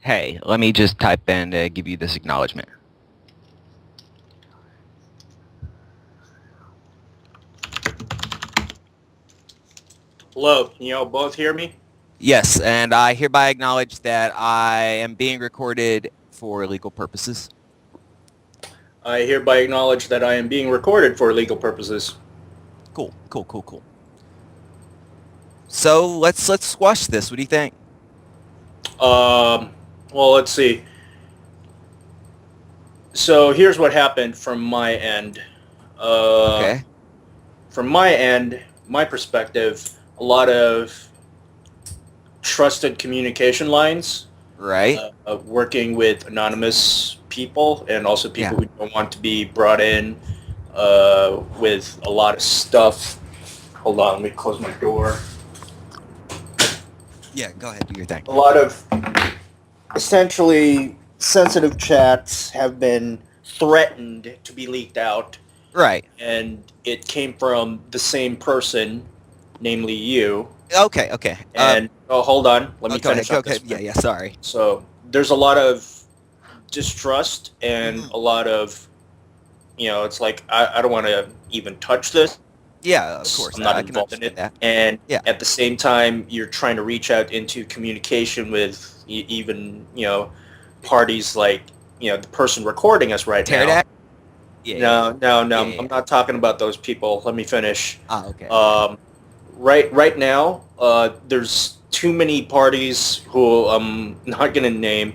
Hey, let me just type in to give you this acknowledgement. Hello, can you all both hear me? Yes, and I hereby acknowledge that I am being recorded for legal purposes. I hereby acknowledge that I am being recorded for legal purposes. Cool. So let's squash this. What do you think? Um, well, let's see. So here's what happened from my end. Uh, Okay. from my end, my perspective, a lot of trusted communication lines, Right. working with anonymous people and also Yeah. people who don't want to be brought in with a lot of stuff. Hold on, let me close my door. Yeah. Go ahead. Do your thing. A lot of essentially sensitive chats have been threatened to be leaked out, Right. and it came from the same person, namely you. Okay. Okay. And oh, hold on, let me Go ahead. finish Go up ahead. this Yeah. one. Yeah. Sorry. So there's a lot of distrust and Hmm. a lot of, it's like I don't want to even touch this. Yeah. Of course. I'm not I can involved in understand it. that. And Yeah. at the same time, you're trying to reach out into communication with even, parties like, the person recording us right now. Pterodact. Yeah. Yeah. No, no, Yeah. no. Yeah. I'm not talking about those people. Let me finish. Ah. Okay. Okay. Um, right now, there's too many parties who I'm not going to name,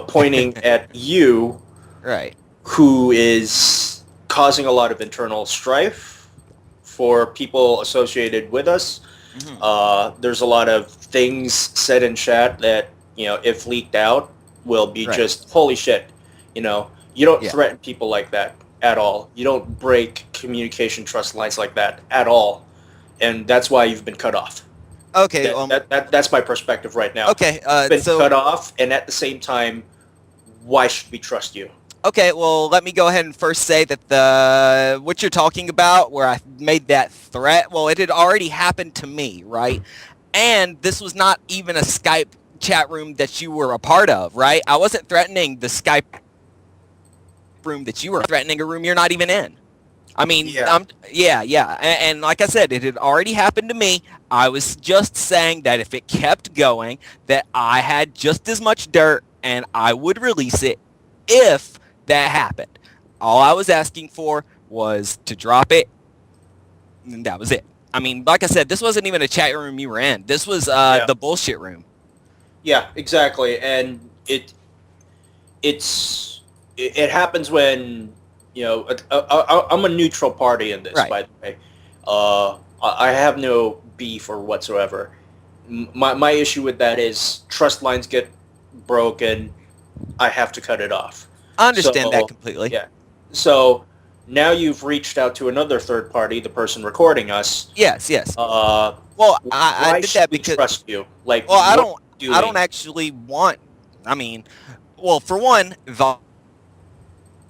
pointing at you, Right. who is causing a lot of internal strife for people associated with us. Hmm. There's a lot of things said in chat that, if leaked out, will be Right. just holy shit. You don't Yeah. threaten people like that at all. You don't break communication trust lines like that at all, and that's why you've been cut off. Okay. That's my perspective right now. Okay. You've been So cut off, and at the same time, why should we trust you? okay, well, let me go ahead and first say that the what you're talking about, where I made that threat, well, it had already happened to me, right? And this was not even a Skype chat room that you were a part of, right? I wasn't threatening the Skype room that you were threatening, a room you're not even in. I mean, Yeah. yeah. And like I said, it had already happened to me. I was just saying that if it kept going, that I had just as much dirt and I would release it if that happened. All I was asking for was to drop it, and that was it. I mean, like I said, this wasn't even a chat room you were in. This was Yeah. the bullshit room. Yeah, exactly. And it happens when I'm a neutral party in this. Right. By the way, I have no beef or whatsoever. My issue with that is trust lines get broken. I have to cut it off. I understand that So completely. yeah. So now you've reached out to another third party, the person recording us. Yes. Uh, Well, I why did should that we because, trust you? Like, well, what are you I don't doing? actually want, I mean, well, for one, the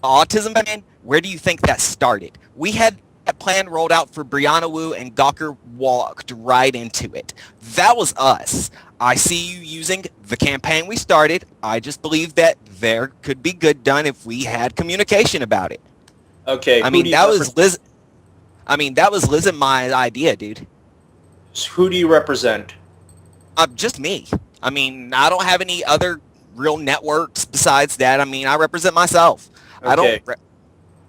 autism plan, where do you think that started? We had that plan rolled out for Brianna Wu, and Gawker walked right into it. That was us. I see you using the campaign we started. I just believe that there could be good done if we had communication about it. Okay, I who mean, do you that was represent? Liz. I mean, that was Liz and my idea, dude. Who do you represent? Just me. I mean, I don't have any other real networks besides that. I mean, I represent myself. I don't. Okay,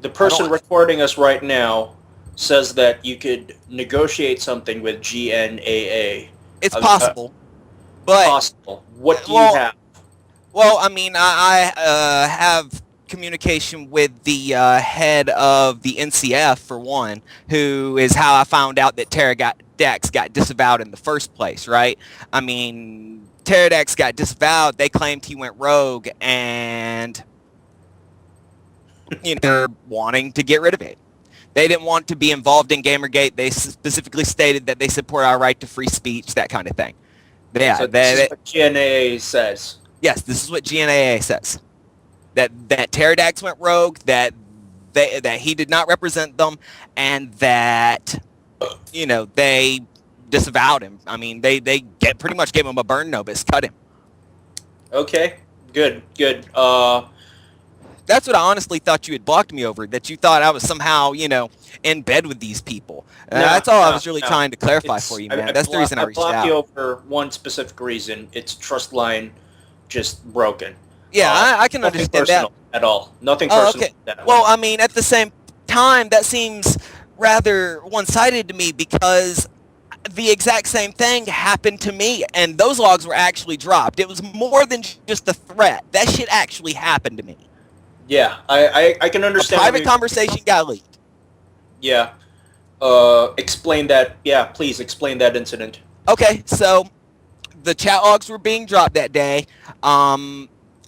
the I person don't. recording us right now says that you could negotiate something with GNAA. It's Uh, possible, but possible. What do you well, have? I mean, I have communication with the head of the NCF for one, who is how I found out that Pterodax got disavowed in the first place, right? I mean, Pterodax got disavowed. They claimed he went rogue, and they're wanting to get rid of it. They didn't want to be involved in GamerGate. They specifically stated that they support our right to free speech, that kind of thing. Yeah, So this is what GNAA says. yes, this is what GNAA says. That Pterodax went rogue, that he did not represent them, and that they disavowed him. I mean, they pretty much gave him a burn notice, cut him. Okay, Good, good. That's what I honestly thought you had blocked me over, that you thought I was somehow, in bed with these people. No, That's all I no, was really no. trying to clarify for It's you, man. That's the reason I I reached blocked you out. over one specific reason. It's trust line just broken. Yeah, I can Nothing understand that. personal at all. Nothing Oh, personal okay. with that one. Well, I mean, at the same time, that seems rather one-sided to me because the exact same thing happened to me, and those logs were actually dropped. It was more than just a threat. That shit actually happened to me. Yeah, I can A understand where private you're conversation got leaked. yeah. Explain that. Yeah, please explain that incident. Okay, so the chat logs were being dropped that day.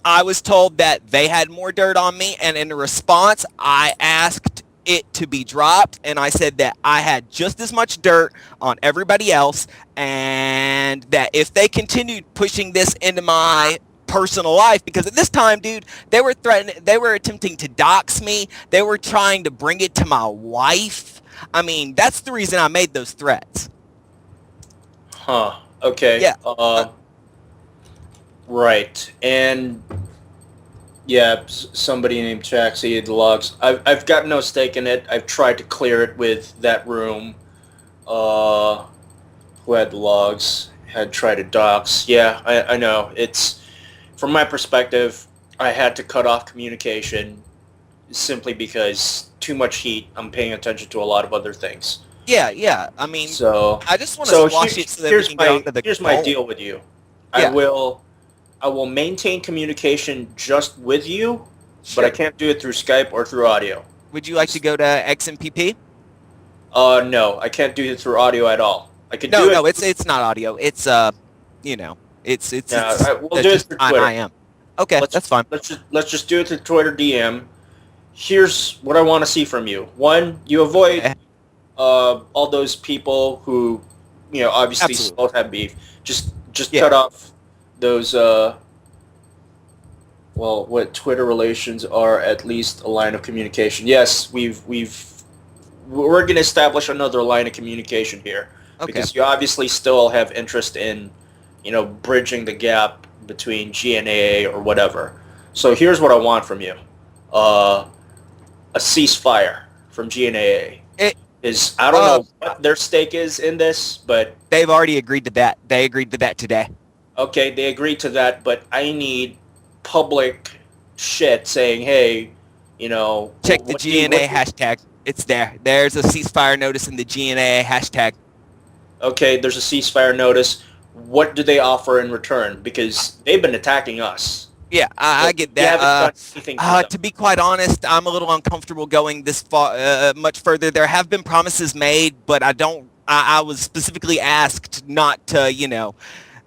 I was told that they had more dirt on me, and in response, I asked it to be dropped, and I said that I had just as much dirt on everybody else, and that if they continued pushing this into my personal life, because at this time, dude, they were attempting to dox me, they were trying to bring it to my wife. I mean, that's the reason I made those threats. Huh. Okay. Yeah. Uh, Right. And yeah, somebody named Chaxi had the logs. I've got no stake in it. I've tried to clear it with that room. Uh, who had the logs? Had tried to dox. Yeah, I know. It's from my perspective. I had to cut off communication simply because too much heat. I'm paying attention to a lot of other things. Yeah, yeah. I mean, So, I just want to so squash it so that we can get on to the here's my goal. deal with you. I Yeah, will I will maintain communication just with you, but I sure. can't do it through Skype or through audio. Would you like to go to XMPP? No, I can't do it through audio at all. I could No, do it. no, it's not audio. It's you know, No, we'll it's do it just through on Twitter. IM. Okay, Let's that's fine. let's just do it through Twitter DM. Here's what I want to see from you. One, you avoid Okay, all those people who, obviously absolutely. still have beef. Just Yeah. cut off those. Well, what Twitter relations are at least a line of communication. Yes, we're going to establish another line of communication here Okay. because you obviously still have interest in, bridging the gap between GNAA or whatever. So here's what I want from you: uh, a ceasefire from GNAA. It Is I don't know what their stake is in this, but they've already agreed to that. They agreed to that today. okay, they agreed to that. But I need public shit saying, hey, Check the what do you GNA hashtag. It's there. There's a ceasefire notice in the GNA hashtag. okay, there's a ceasefire notice. What do they offer in return? Because they've been attacking us. Yeah, I But get we that. haven't done anything to them. To be quite honest, I'm a little uncomfortable going this far, much further. There have been promises made, but I don't. I was specifically asked not to,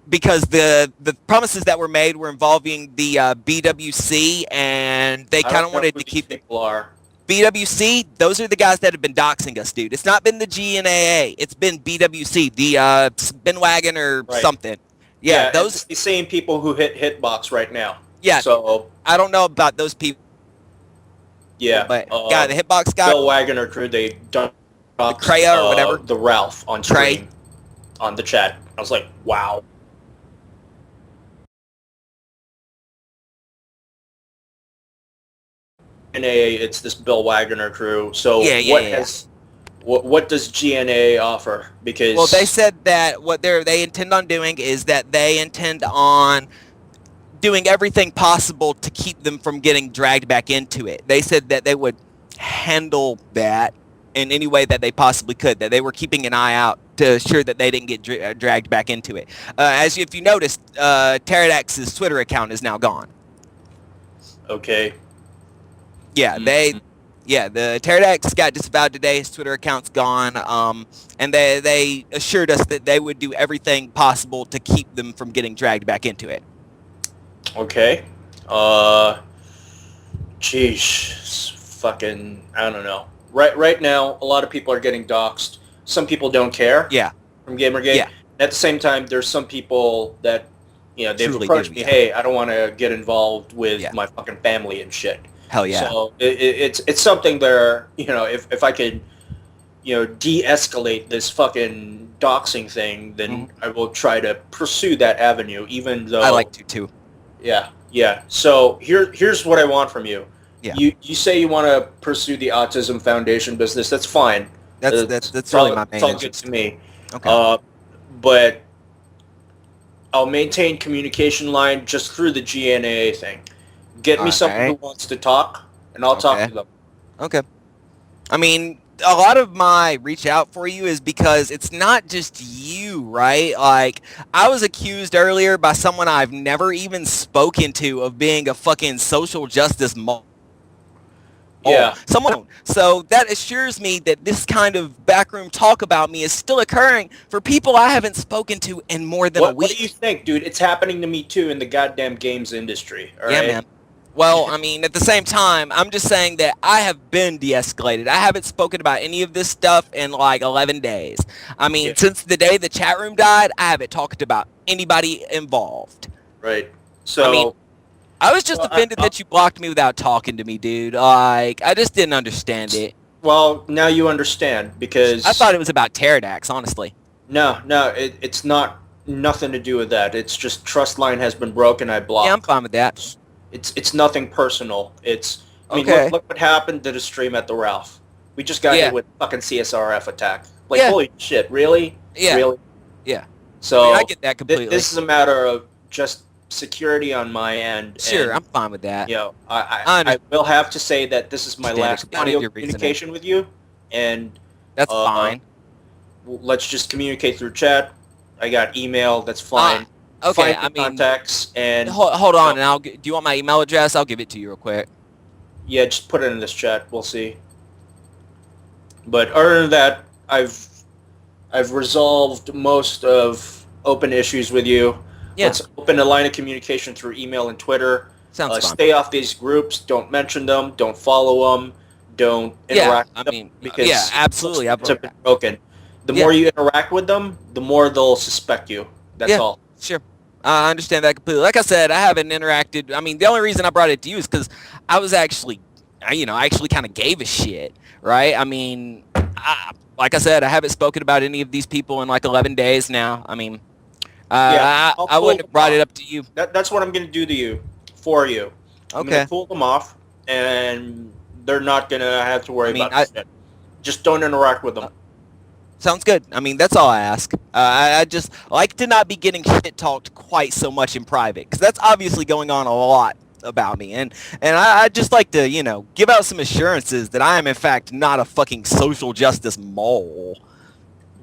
because the promises that were made were involving the BWC, and they I kind don't of know wanted who to these keep it. people are. BWC, those are the guys that have been doxing us, dude. It's not been the GNAA. It's been BWC, the Spinwagon or Right. something. Yeah, Yeah, and it's those. the same people who hit Hitbox right now. Yeah, So, I don't know about those people, yeah. but the hitbox guy, Bill Wagner crew, they the doxed Kreia or whatever, the Ralph on Trey. stream on the chat. I was like, wow. GNA, it's this Bill Wagner crew. So Yeah. what does GNA offer? Because Well, they said that what they intend on doing is that they intend on doing everything possible to keep them from getting dragged back into it. They said that they would handle that in any way that they possibly could, that they were keeping an eye out to ensure that they didn't get dragged back into it. If you noticed, Pterodax's Twitter account is now gone. okay, Yeah, Mhm. the Pterodax got disavowed today. His Twitter account's gone. And they assured us that they would do everything possible to keep them from getting dragged back into it. Okay. Geez, fucking, I don't know. Right now, a lot of people are getting doxxed. Some people don't care. Yeah. From GamerGate. Yeah. At the same time, there's some people that, they've Truly approached do, me. yeah. Hey, I don't want to get involved with Yeah. my fucking family and shit. Hell yeah. So it's something there. If I could, de-escalate this fucking doxing thing, then I will try to pursue that avenue. Even though I like to too. Yeah, yeah. So here's what I want from you. Yeah. You say you want to pursue the Autism Foundation business. That's fine. That's really my It's main all good to interest. me. Okay. Uh, but I'll maintain communication line just through the GNA thing. Get me All someone who right. wants to talk, and I'll talk Okay. to them. Okay. I mean, a lot of my reach out for you is because it's not just you, right? Like, I was accused earlier by someone I've never even spoken to of being a fucking social justice mole. Yeah. Someone. So that assures me that this kind of backroom talk about me is still occurring for people I haven't spoken to in more than a What do you week. think, dude? It's happening to me too in the goddamn games industry. All Yeah, right. man. Well, I mean, at the same time, I'm just saying that I have been de-escalated. I haven't spoken about any of this stuff in like 11 days. I Yeah. mean, since the day the chat room died, I haven't talked about anybody involved. Right. I mean, So, I was just well, offended that you blocked me without talking to me, dude. Like, I just didn't understand it. well, now you understand I because thought it was about Pterodax, honestly. no, it's not nothing to do with that. It's just trust line has been broken. I Yeah, I'm block. fine with that. It's nothing personal. I mean, Okay. look what happened to the stream at the Ralph. We just got Yeah. hit with fucking CSRF attack. Like, Yeah. holy shit, really? Yeah. Really? Yeah. I mean, I So get that completely. this is a matter of just security on my end, Sure, and I'm fine with that. you know, I I will have to say that this is my understand the last completely audio of your reasoning. communication with you, and That's uh, fine. let's just communicate through chat. I got email. That's fine. Okay, Find I the mean, contacts and hold you on, know, and do you want my email address? I'll give it to you real quick. yeah, just put it in this chat. We'll see. But other than that, I've resolved most of open issues with you. Yeah, Let's open a line of communication through email and Twitter. sounds fine. Stay off these groups. Don't mention them. Don't follow them. Don't Yeah, interact I with them mean, because yeah, absolutely. trust have been broken. The Yeah. more you interact with them, the more they'll suspect you. That's Yeah. all. Sure. I understand that completely. Like I said, I haven't interacted. I mean, the only reason I brought it to you is because I was actually, I actually kind of gave a shit, right? I mean, like I said, I haven't spoken about any of these people in like 11 days now. I mean, Yeah, I'll I pull wouldn't them have brought it off. up to you. That's what I'm going to do to you, for you. I'm going Okay. to pull them off, and they're not going to have to worry I mean, about shit. Just don't interact with them. Sounds good. I mean, that's all I ask. I just like to not be getting shit talked quite so much in private, because that's obviously going on a lot about me. And I just like to, give out some assurances that I am, in fact, not a fucking social justice mole.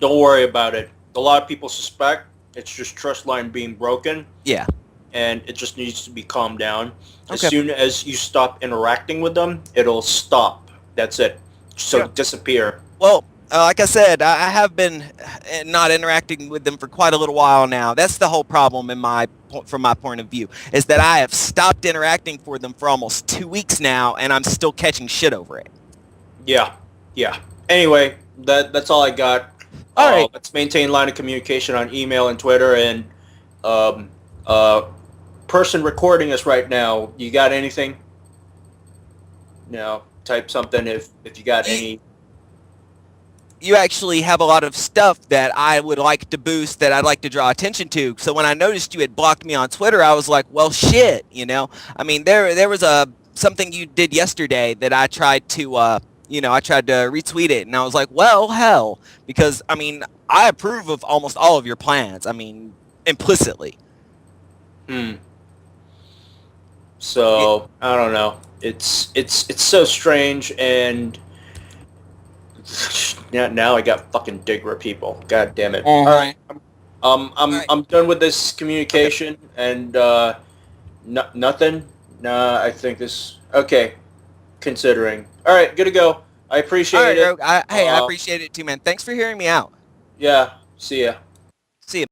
Don't worry about it. A lot of people suspect it's just trust line being broken, Yeah. and it just needs to be calmed down. As Okay. soon as you stop interacting with them, it'll stop. That's it. So Yeah. disappear. Well, like I said, I have been not interacting with them for quite a little while now. That's the whole problem from my point of view, is that I have stopped interacting for them for almost 2 weeks now, and I'm still catching shit over it. Yeah, yeah. Anyway, that's all I got. All right. Let's maintain line of communication on email and Twitter. And person recording us right now, you got anything? No. Type something if you got any. You actually have a lot of stuff that I would like to boost, that I'd like to draw attention to. So when I noticed you had blocked me on Twitter, I was like, well, shit, I mean, there was something you did yesterday that I tried to, I tried to retweet it, and I was like, well, hell, because, I mean, I approve of almost all of your plans. I mean, implicitly. So I don't know. It's so strange, and now I got fucking Digra people. God damn it. All right. I'm done with this communication, and nothing. Nah, I think this. Okay, considering. All right, good to go. I appreciate it. Rogue, I appreciate it too, man. Thanks for hearing me out. Yeah. See ya.